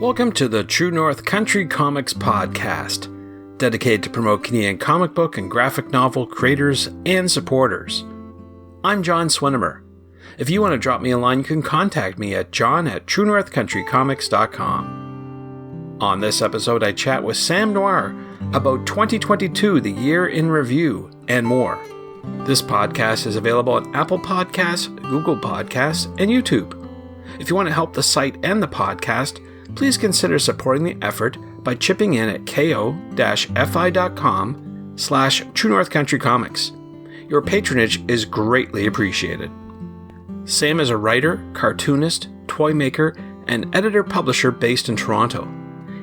Welcome to the True North Country Comics Podcast, dedicated to promote Canadian comic book and graphic novel creators and supporters. I'm John Swinimer. If you want to drop me a line, you can contact me at john@truenorthcountrycomics.com. On this episode, I chat with Sam Noir about 2022, the year in review, and more. This podcast is available on Apple Podcasts, Google Podcasts, and YouTube. If you want to help the site and the podcast, please consider supporting the effort by chipping in at ko-fi.com/truenorthcountrycomics. Your patronage is greatly appreciated. Sam is a writer, cartoonist, toy maker, and editor-publisher based in Toronto.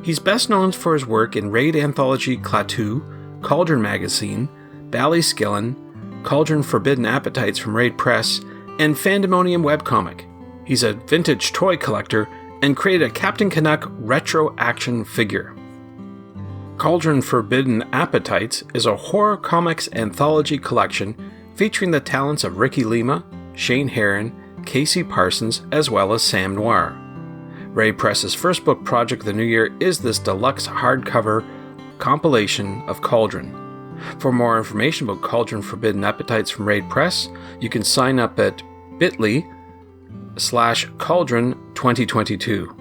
He's best known for his work in Raid Anthology Klaatu, Cauldron Magazine, Ballyskillin, Cauldron Forbidden Appetites from Raid Press, and Fandemonium webcomic. He's a vintage toy collector and created a Captain Canuck retro action figure. Cauldron Forbidden Appetites is a horror comics anthology collection featuring the talents of Ricky Lima, Shane Heron, Casey Parsons, as well as Sam Noir. Raid Press's first book project of the new year is this deluxe hardcover compilation of Cauldron. For more information about Cauldron Forbidden Appetites from Raid Press, you can sign up at bit.ly/Cauldron 2022.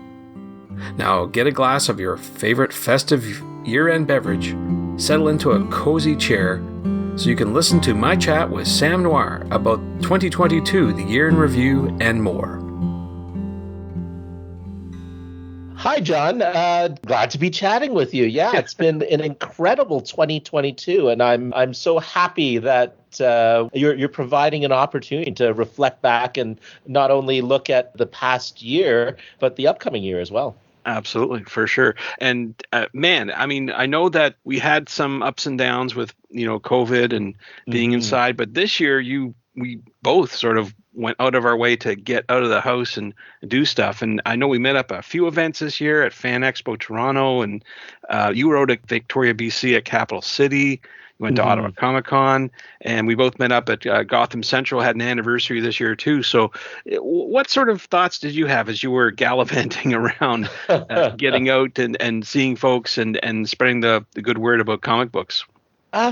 Now get a glass of your favorite festive year-end beverage, settle into a cozy chair, so you can listen to my chat with Sam Noir about 2022, the year in review, and more. Hi, John. Glad to be chatting with you. Yeah, it's been an incredible 2022, and I'm so happy that you're providing an opportunity to reflect back and not only look at the past year, but the upcoming year as well. Absolutely, for sure. And man, I mean, I know that we had some ups and downs with, COVID and being inside, but this year we both sort of went out of our way to get out of the house and do stuff. And I know we met up at a few events this year at Fan Expo Toronto, and you wrote at Victoria, BC at Capital City. You went to Ottawa Comic Con, and we both met up at Gotham Central, had an anniversary this year too. So what sort of thoughts did you have as you were gallivanting around, getting out and seeing folks and spreading the good word about comic books?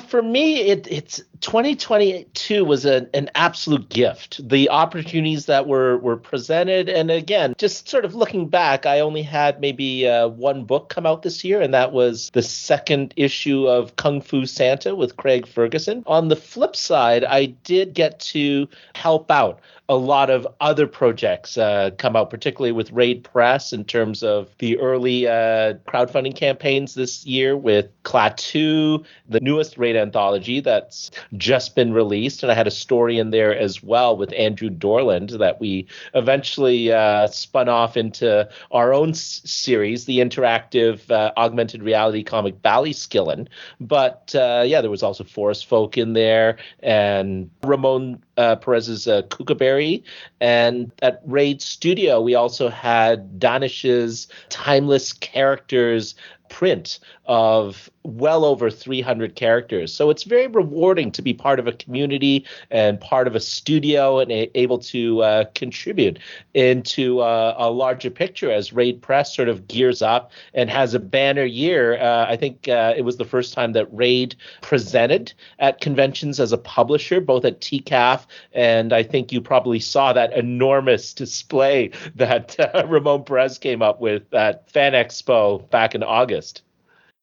For me, it's 2022 was an absolute gift. The opportunities that were presented, and again, just sort of looking back, I only had maybe one book come out this year, and that was the second issue of Kung Fu Santa with Craig Ferguson. On the flip side, I did get to help out a lot of other projects come out, particularly with Raid Press in terms of the early crowdfunding campaigns this year with Klaatu, the newest Raid anthology that's just been released. And I had a story in there as well with Andrew Dorland that we eventually spun off into our own series, the interactive augmented reality comic Ballyskillin. But there was also Forest Folk in there and Ramon Perez's Kookaberry. And at Raid Studio, we also had Danish's Timeless Characters print of well over 300 characters. So it's very rewarding to be part of a community and part of a studio and able to contribute into a larger picture as Raid Press sort of gears up and has a banner year. I think it was the first time that Raid presented at conventions as a publisher, both at TCAF, and I think you probably saw that enormous display that Ramon Perez came up with at Fan Expo back in August.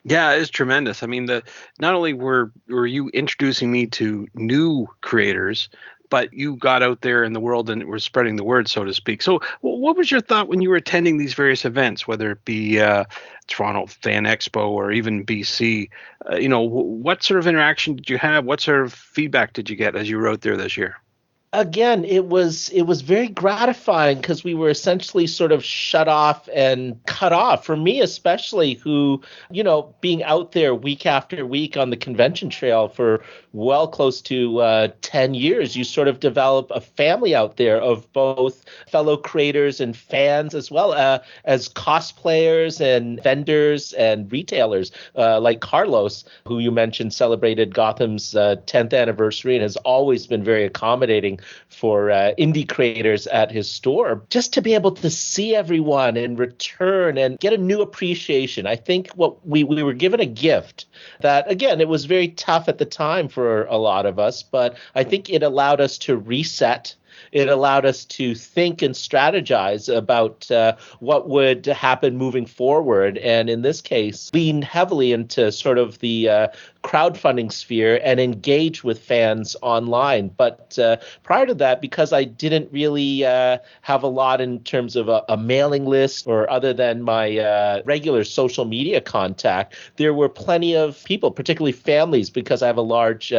Yeah, it's tremendous. I mean, not only were you introducing me to new creators, but you got out there in the world and were spreading the word, so to speak. So what was your thought when you were attending these various events, whether it be Toronto Fan Expo or even BC? What sort of interaction did you have? What sort of feedback did you get as you were out there this year? Again, it was very gratifying because we were essentially sort of shut off and cut off. For me, especially, who, being out there week after week on the convention trail for well close to 10 years, you sort of develop a family out there of both fellow creators and fans, as well as cosplayers and vendors and retailers like Carlos, who you mentioned celebrated Gotham's 10th anniversary and has always been very accommodating happening for indie creators at his store, just to be able to see everyone and return and get a new appreciation. I think what we were given a gift that, again, it was very tough at the time for a lot of us, but I think it allowed us to reset. It allowed us to think and strategize about what would happen moving forward. And in this case, lean heavily into sort of the crowdfunding sphere and engage with fans online. But prior to that, because I didn't really have a lot in terms of a mailing list or other than my regular social media contact, there were plenty of people, particularly families, because I have a large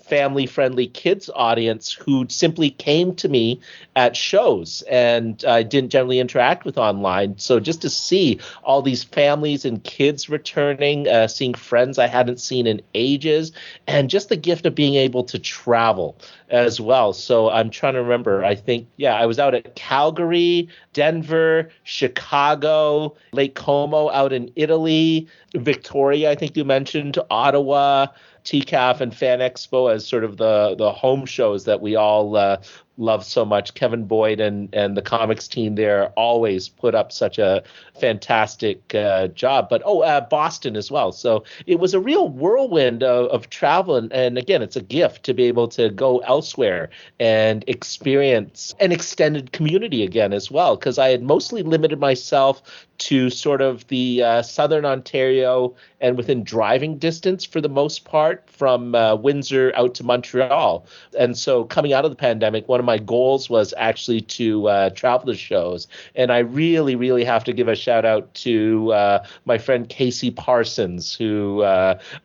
family-friendly kids audience who simply came to me at shows, and I didn't generally interact with online. So just to see all these families and kids returning, seeing friends I hadn't seen in ages, and just the gift of being able to travel as well. So I'm trying to remember. I think, I was out at Calgary, Denver, Chicago, Lake Como out in Italy, Victoria, I think you mentioned, Ottawa, TCAF and Fan Expo as sort of the home shows that we all love so much. Kevin Boyd and the comics team there always put up such a fantastic job. But Boston as well. So it was a real whirlwind of travel. And again, it's a gift to be able to go elsewhere and experience an extended community again as well, because I had mostly limited myself to sort of the southern Ontario and within driving distance for the most part from Windsor out to Montreal. And so coming out of the pandemic, one of my goals was actually to travel the shows. And I really, really have to give a shout out to my friend Casey Parsons, who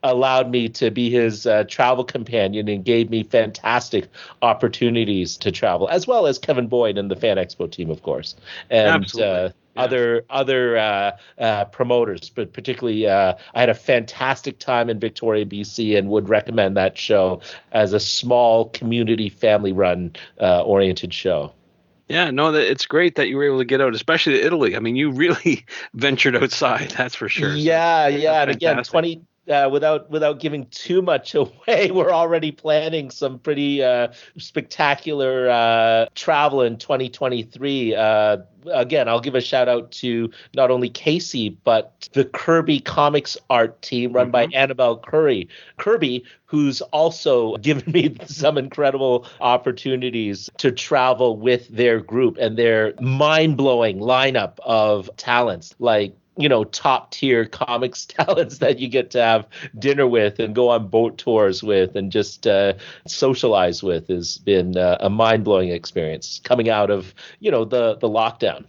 allowed me to be his travel companion and gave me fantastic opportunities to travel, as well as Kevin Boyd and the Fan Expo team, of course. And Absolutely. other promoters, but particularly I had a fantastic time in Victoria, BC, and would recommend that show as a small community family-run oriented show. Yeah, no, it's great that you were able to get out, especially to Italy. I mean, you really ventured outside, that's for sure. Yeah, So, and again, without giving too much away, we're already planning some pretty spectacular travel in 2023. Again, I'll give a shout out to not only Casey, but the Kirby Comics art team run by Annabelle Kirby, who's also given me some incredible opportunities to travel with their group and their mind-blowing lineup of talents, like top tier comics talents that you get to have dinner with and go on boat tours with and just socialize with has been a mind-blowing experience coming out of, the lockdown.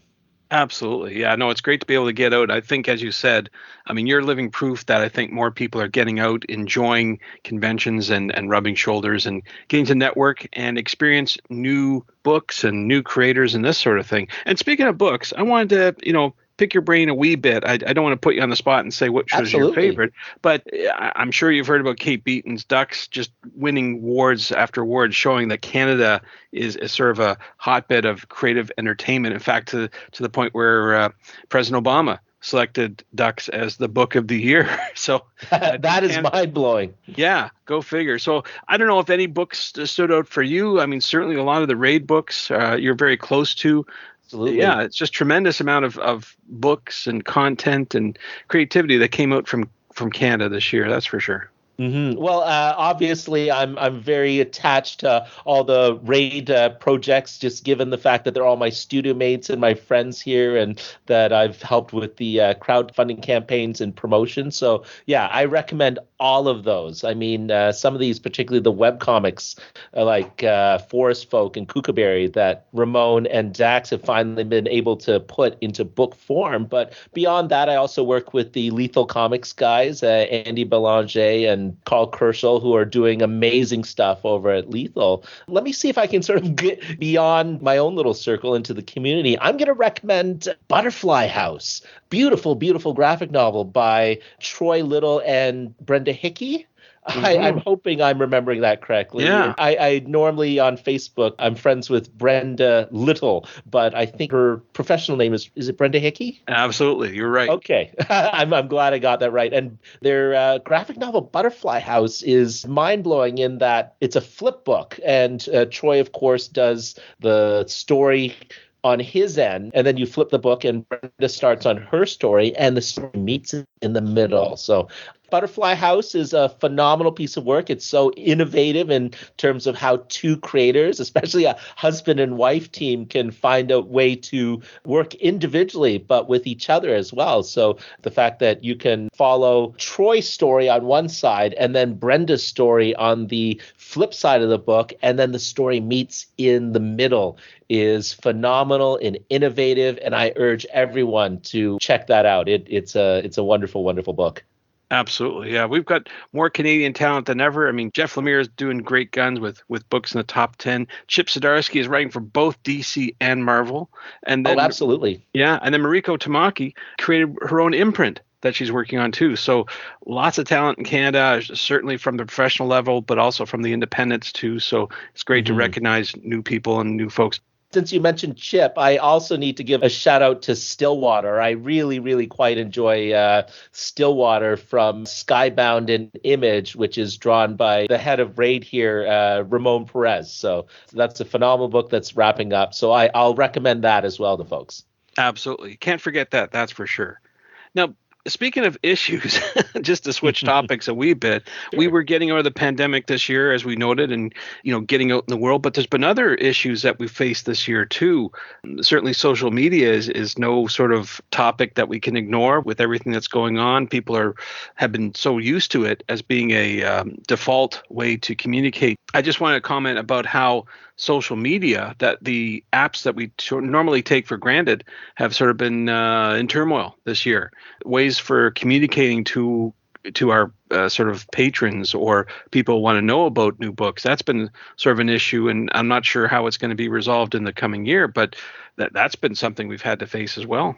Absolutely. Yeah, no, it's great to be able to get out. I think, as you said, I mean, you're living proof that I think more people are getting out, enjoying conventions and rubbing shoulders and getting to network and experience new books and new creators and this sort of thing. And speaking of books, I wanted to, pick your brain a wee bit. I don't want to put you on the spot and say which was your favorite, but I'm sure you've heard about Kate Beaton's Ducks just winning awards after awards, showing that Canada is sort of a hotbed of creative entertainment. In fact, to the point where President Obama selected Ducks as the book of the year. So that is mind-blowing. Yeah, go figure. So I don't know if any books stood out for you. I mean, certainly a lot of the Raid books you're very close to. Absolutely. Yeah, it's just tremendous amount of books and content and creativity that came out from Canada this year. That's for sure. Mm-hmm. Well, obviously, I'm very attached to all the Raid projects, just given the fact that they're all my studio mates and my friends here, and that I've helped with the crowdfunding campaigns and promotion. So, yeah, I recommend all of those. I mean, some of these, particularly the webcomics like Forest Folk and Kookaberry, that Ramon and Dax have finally been able to put into book form. But beyond that, I also work with the Lethal Comics guys, Andy Belanger and Carl Kerschel, who are doing amazing stuff over at Lethal. Let me see if I can sort of get beyond my own little circle into the community. I'm going to recommend Butterfly House. Beautiful, beautiful graphic novel by Troy Little and Brenda Hickey. I'm hoping I'm remembering that correctly. Yeah. I normally on Facebook, I'm friends with Brenda Little, but I think her professional name is it Brenda Hickey? Absolutely. You're right. Okay. I'm glad I got that right. And their graphic novel Butterfly House is mind-blowing in that it's a flip book. And Troy, of course, does the story on his end, and then you flip the book and Brenda starts on her story and the story meets in the middle. So Butterfly House is a phenomenal piece of work. It's so innovative in terms of how two creators, especially a husband and wife team, can find a way to work individually but with each other as well. So the fact that you can follow Troy's story on one side and then Brenda's story on the flip side of the book, and then the story meets in the middle, is phenomenal and innovative, and I urge everyone to check that out. It's a wonderful, wonderful book. Absolutely. Yeah. We've got more Canadian talent than ever. I mean, Jeff Lemire is doing great guns with books in the top 10. Chip Zdarsky is writing for both DC and Marvel. And then, absolutely. Yeah. And then Mariko Tamaki created her own imprint that she's working on too. So lots of talent in Canada, certainly from the professional level, but also from the independents too. So it's great to recognize new people and new folks. Since you mentioned Chip, I also need to give a shout out to Stillwater. I really, really quite enjoy Stillwater from Skybound and Image, which is drawn by the head of Raid here, Ramon Perez. So that's a phenomenal book that's wrapping up. So I'll recommend that as well to folks. Absolutely. Can't forget that. That's for sure. Now, speaking of issues, just to switch topics a wee bit, we were getting out of the pandemic this year, as we noted, and getting out in the world. But there's been other issues that we faced this year too. Certainly, social media is no sort of topic that we can ignore with everything that's going on. People have been so used to it as being a default way to communicate. I just want to comment about how social media, that the apps that we normally take for granted have sort of been in turmoil this year. Ways for communicating to our sort of patrons or people who want to know about new books, that's been sort of an issue, and I'm not sure how it's going to be resolved in the coming year, but that's been something we've had to face as well.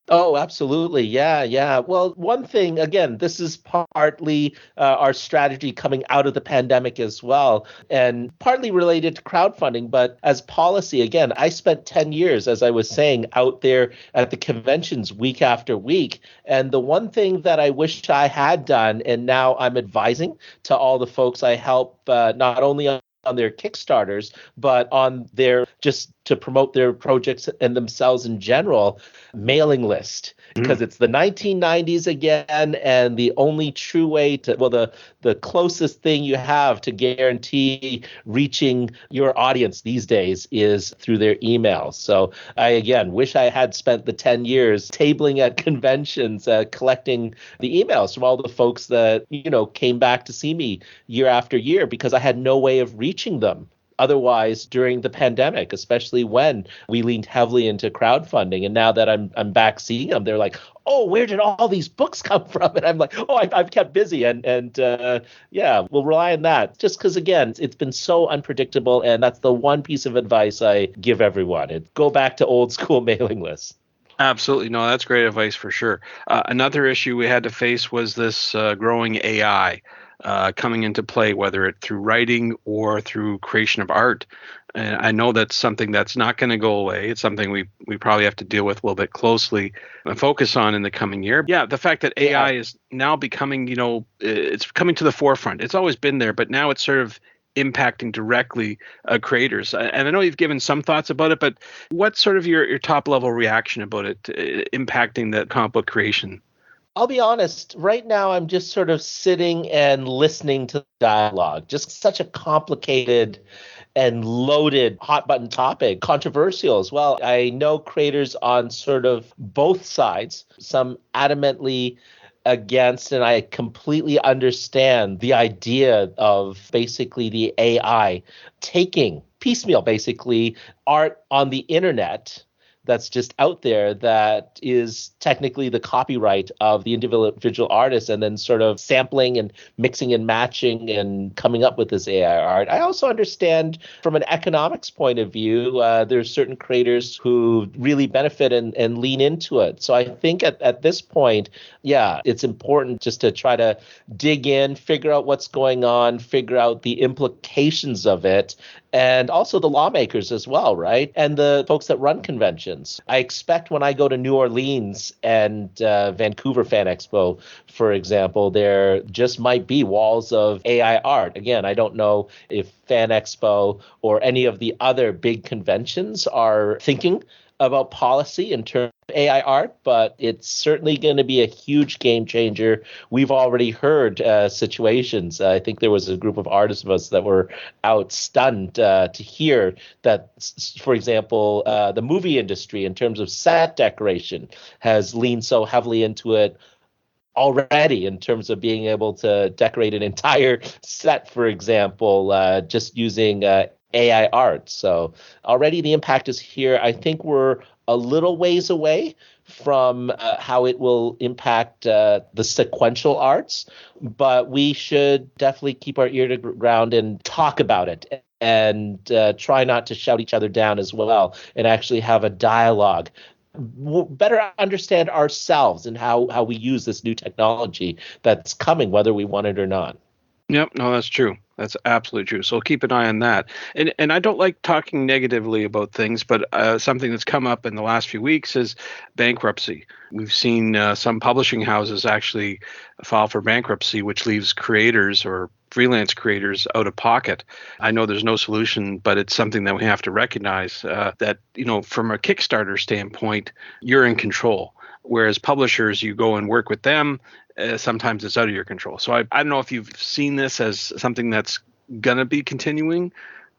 Oh, absolutely. Yeah. Well, one thing, again, this is partly our strategy coming out of the pandemic as well, and partly related to crowdfunding. But as policy, again, I spent 10 years, as I was saying, out there at the conventions week after week. And the one thing that I wish I had done, and now I'm advising to all the folks I help, not only on their Kickstarters, but on their, just to promote their projects and themselves in general, mailing list. Because it's the 1990s again, and the only true way to, well, the closest thing you have to guarantee reaching your audience these days is through their emails. So I, again, wish I had spent the 10 years tabling at conventions, collecting the emails from all the folks that, came back to see me year after year, because I had no way of reaching them otherwise during the pandemic, especially when we leaned heavily into crowdfunding. And now that I'm back seeing them, they're like, oh, where did all these books come from? And I'm like, oh, I've kept busy. And we'll rely on that, just because, again, it's been so unpredictable. And that's the one piece of advice I give everyone. Go back to old school mailing lists. Absolutely. No, that's great advice for sure. Another issue we had to face was this growing AI coming into play, whether it's through writing or through creation of art. And I know that's something that's not going to go away. It's something we probably have to deal with a little bit closely and focus on in the coming year. Yeah, the fact that AI is now becoming, it's coming to the forefront. It's always been there, but now it's sort of impacting directly creators. And I know you've given some thoughts about it, but what's sort of your top level reaction about it impacting the comic book creation? I'll be honest, right now I'm just sort of sitting and listening to the dialogue. Just such a complicated and loaded hot button topic, controversial as well. I know creators on sort of both sides, some adamantly against, and I completely understand the idea of basically the AI taking piecemeal, basically, art on the internet that's just out there that is technically the copyright of the individual artist, and then sort of sampling and mixing and matching and coming up with this AI art. I also understand from an economics point of view, there's certain creators who really benefit and lean into it. So I think at this point, yeah, it's important just to try to dig in, figure out what's going on, figure out the implications of it, and also the lawmakers as well, right? And the folks that run conventions. I expect when I go to New Orleans and Vancouver Fan Expo, for example, there just might be walls of AI art. Again, I don't know if Fan Expo or any of the other big conventions are thinking about policy in terms of AI art, but it's certainly going to be a huge game changer. We've already heard situations. I think there was a group of artists of us that were out stunned to hear that, for example, the movie industry in terms of set decoration has leaned so heavily into it already in terms of being able to decorate an entire set, for example, just using AI art. So already the impact is here. I think we're a little ways away from how it will impact the sequential arts, but we should definitely keep our ear to the ground and talk about it and try not to shout each other down as well, and actually have a dialogue. We'll better understand ourselves and how we use this new technology that's coming, whether we want it or not. Yep, no, that's true. That's absolutely true. So keep an eye on that. And I don't like talking negatively about things, but something that's come up in the last few weeks is bankruptcy. We've seen some publishing houses actually file for bankruptcy, which leaves creators or freelance creators out of pocket. I know there's no solution, but it's something that we have to recognize that, from a Kickstarter standpoint, you're in control. Whereas publishers, you go and work with them, sometimes it's out of your control. So I don't know if you've seen this as something that's going to be continuing,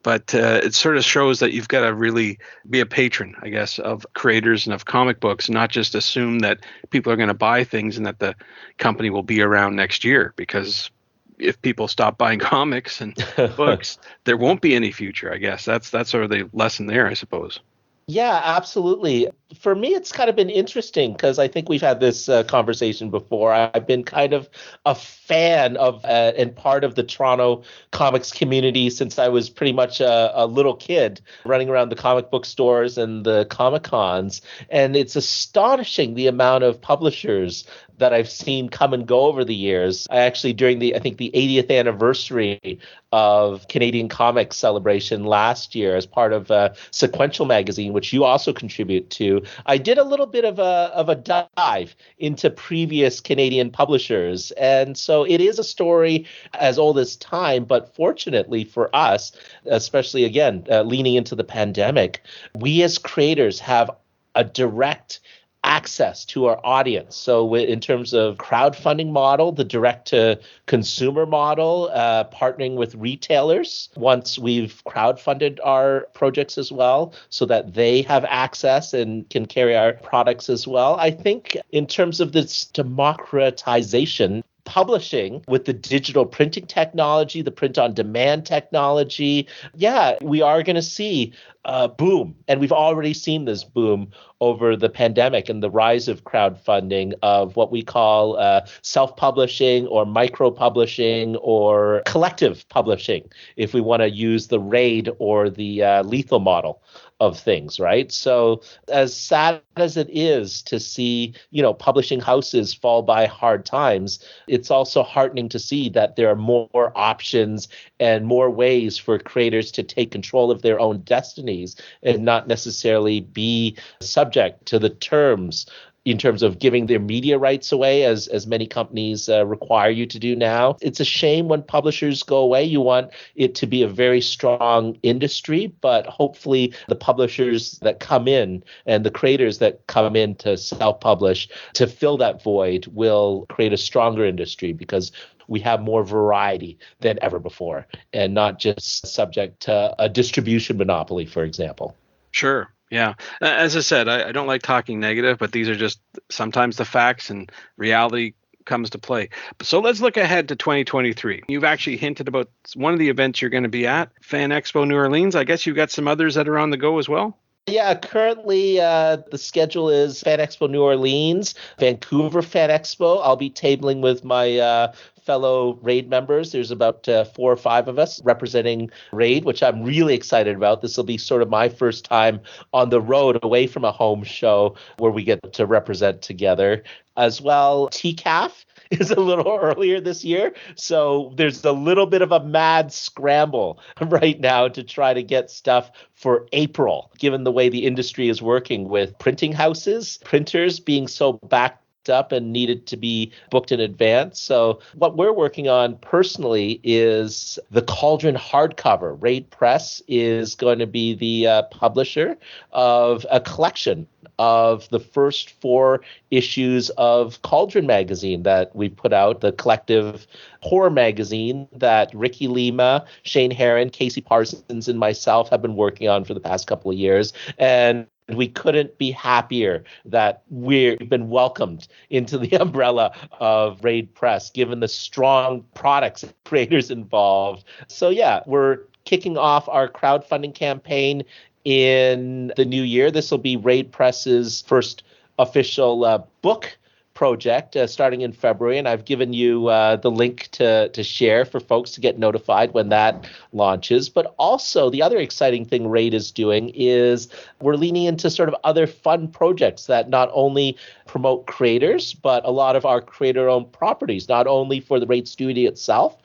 but it sort of shows that you've got to really be a patron, I guess, of creators and of comic books, not just assume that people are going to buy things and that the company will be around next year. Because if people stop buying comics and books, there won't be any future, I guess. That's sort of the lesson there, I suppose. Yeah, absolutely. For me, it's kind of been interesting because I think we've had this conversation before. I've been kind of a fan of and part of the Toronto comics community since I was pretty much a little kid running around the comic book stores and the Comic Cons. And it's astonishing the amount of publishers that I've seen come and go over the years. I actually, during the 80th anniversary of Canadian Comics Celebration last year, as part of Sequential Magazine, which you also contribute to, I did a little bit of a dive into previous Canadian publishers. And so it is a story as old as time, but fortunately for us, especially again, leaning into the pandemic, we as creators have a direct access to our audience. So in terms of crowdfunding model, the direct to consumer model, partnering with retailers once we've crowdfunded our projects as well, so that they have access and can carry our products as well. I think in terms of this democratization, publishing with the digital printing technology, the print on demand technology, yeah, we are going to see a boom. And we've already seen this boom over the pandemic and the rise of crowdfunding of what we call self-publishing or micro-publishing or collective publishing, if we want to use the RAID or the lethal model of things, right? So as sad as it is to see, publishing houses fall by hard times, it's also heartening to see that there are more options and more ways for creators to take control of their own destinies and not necessarily be subject to the terms in terms of giving their media rights away, as many companies require you to do now. It's a shame when publishers go away. You want it to be a very strong industry, but hopefully the publishers that come in and the creators that come in to self-publish to fill that void will create a stronger industry, because we have more variety than ever before and not just subject to a distribution monopoly, for example. Sure. Yeah. As I said, I don't like talking negative, but these are just sometimes the facts, and reality comes to play. So let's look ahead to 2023. You've actually hinted about one of the events you're going to be at, Fan Expo New Orleans. I guess you've got some others that are on the go as well? Yeah, currently the schedule is Fan Expo New Orleans, Vancouver Fan Expo. I'll be tabling with my fellow RAID members. There's about 4 or 5 of us representing RAID, which I'm really excited about. This will be sort of my first time on the road away from a home show where we get to represent together. As well, TCAF is a little earlier this year. So there's a little bit of a mad scramble right now to try to get stuff for April, given the way the industry is working with printing houses, printers being so backed up and needed to be booked in advance. So what we're working on personally is the Cauldron hardcover. RAID Press is going to be the publisher of a collection of the first 4 issues of Cauldron magazine that we put out, the collective horror magazine that Ricky Lima, Shane Heron, Casey Parsons, and myself have been working on for the past couple of years. And we couldn't be happier that we've been welcomed into the umbrella of RAID Press, given the strong products and creators involved. So yeah, we're kicking off our crowdfunding campaign in the new year. This will be RAID Press's first official book project starting in February, and I've given you the link to share for folks to get notified when that launches. But also, the other exciting thing RAID is doing is we're leaning into sort of other fun projects that not only promote creators, but a lot of our creator-owned properties, not only for the RAID studio itself,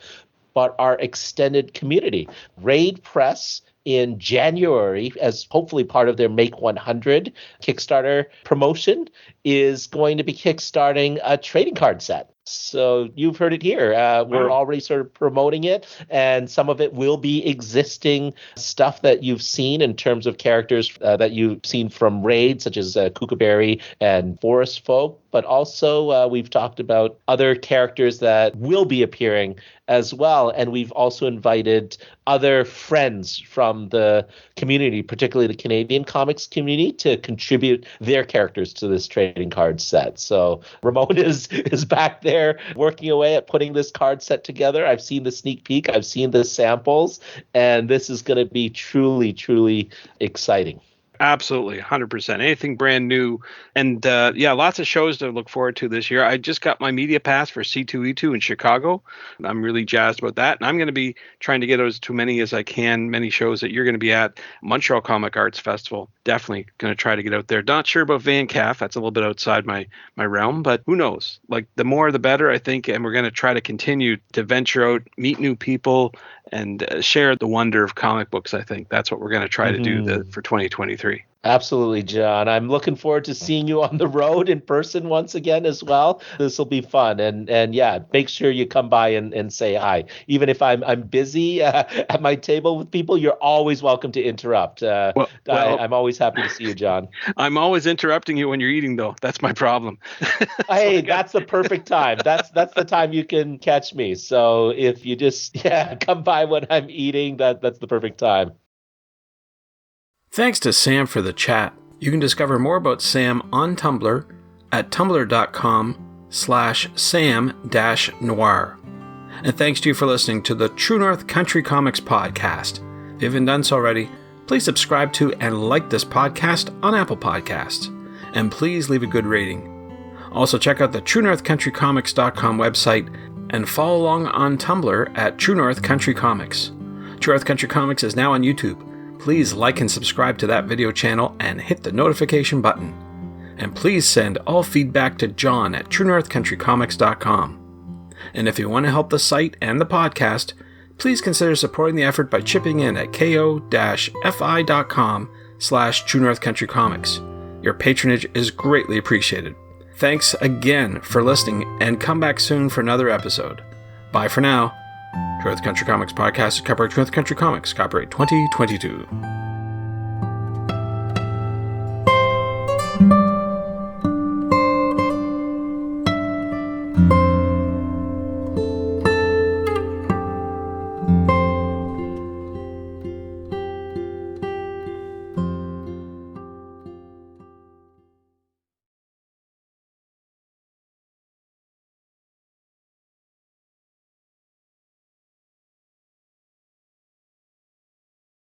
but our extended community. RAID Press in January, as hopefully part of their Make 100 Kickstarter promotion, is going to be kickstarting a trading card set. So you've heard it here. We're already sort of promoting it, and some of it will be existing stuff that you've seen in terms of characters that you've seen from RAID, such as Kookaberry and Forest Folk. But also we've talked about other characters that will be appearing as well. And we've also invited other friends from the community, particularly the Canadian comics community, to contribute their characters to this trading card set. So Ramon is back there working away at putting this card set together. I've seen the sneak peek. I've seen the samples. And this is going to be truly, truly exciting. Absolutely, 100%. Anything brand new. And yeah, lots of shows to look forward to this year. I just got my media pass for C2E2 in Chicago. I'm really jazzed about that. And I'm going to be trying to get as too many as I can, many shows that you're going to be at. Montreal Comic Arts Festival. Definitely going to try to get out there. Not sure about VanCaf. That's a little bit outside my realm, but who knows? Like, the more the better, I think. And we're going to try to continue to venture out, meet new people, and share the wonder of comic books. I think that's what we're going to try to do for 2023. Absolutely, John. I'm looking forward to seeing you on the road in person once again as well. This will be fun. And yeah, make sure you come by and say hi. Even if I'm busy at my table with people, you're always welcome to interrupt. I'm always happy to see you, John. I'm always interrupting you when you're eating, though. That's my problem. Hey, that's the perfect time. That's the time you can catch me. So if you just come by when I'm eating, that's the perfect time. Thanks to Sam for the chat. You can discover more about Sam on Tumblr at tumblr.com/Sam-Noir. And thanks to you for listening to the True North Country Comics Podcast. If you haven't done so already, please subscribe to and like this podcast on Apple Podcasts. And please leave a good rating. Also check out the TrueNorthCountryComics.com website and follow along on Tumblr at True North Country Comics. True North Country Comics is now on YouTube. Please like and subscribe to that video channel and hit the notification button. And please send all feedback to John at TrueNorthCountryComics.com. And if you want to help the site and the podcast, please consider supporting the effort by chipping in at ko-fi.com/TrueNorthCountryComics. Your patronage is greatly appreciated. Thanks again for listening, and come back soon for another episode. Bye for now. True North Country Comics Podcast is copyright True North Country Comics, copyright 2022.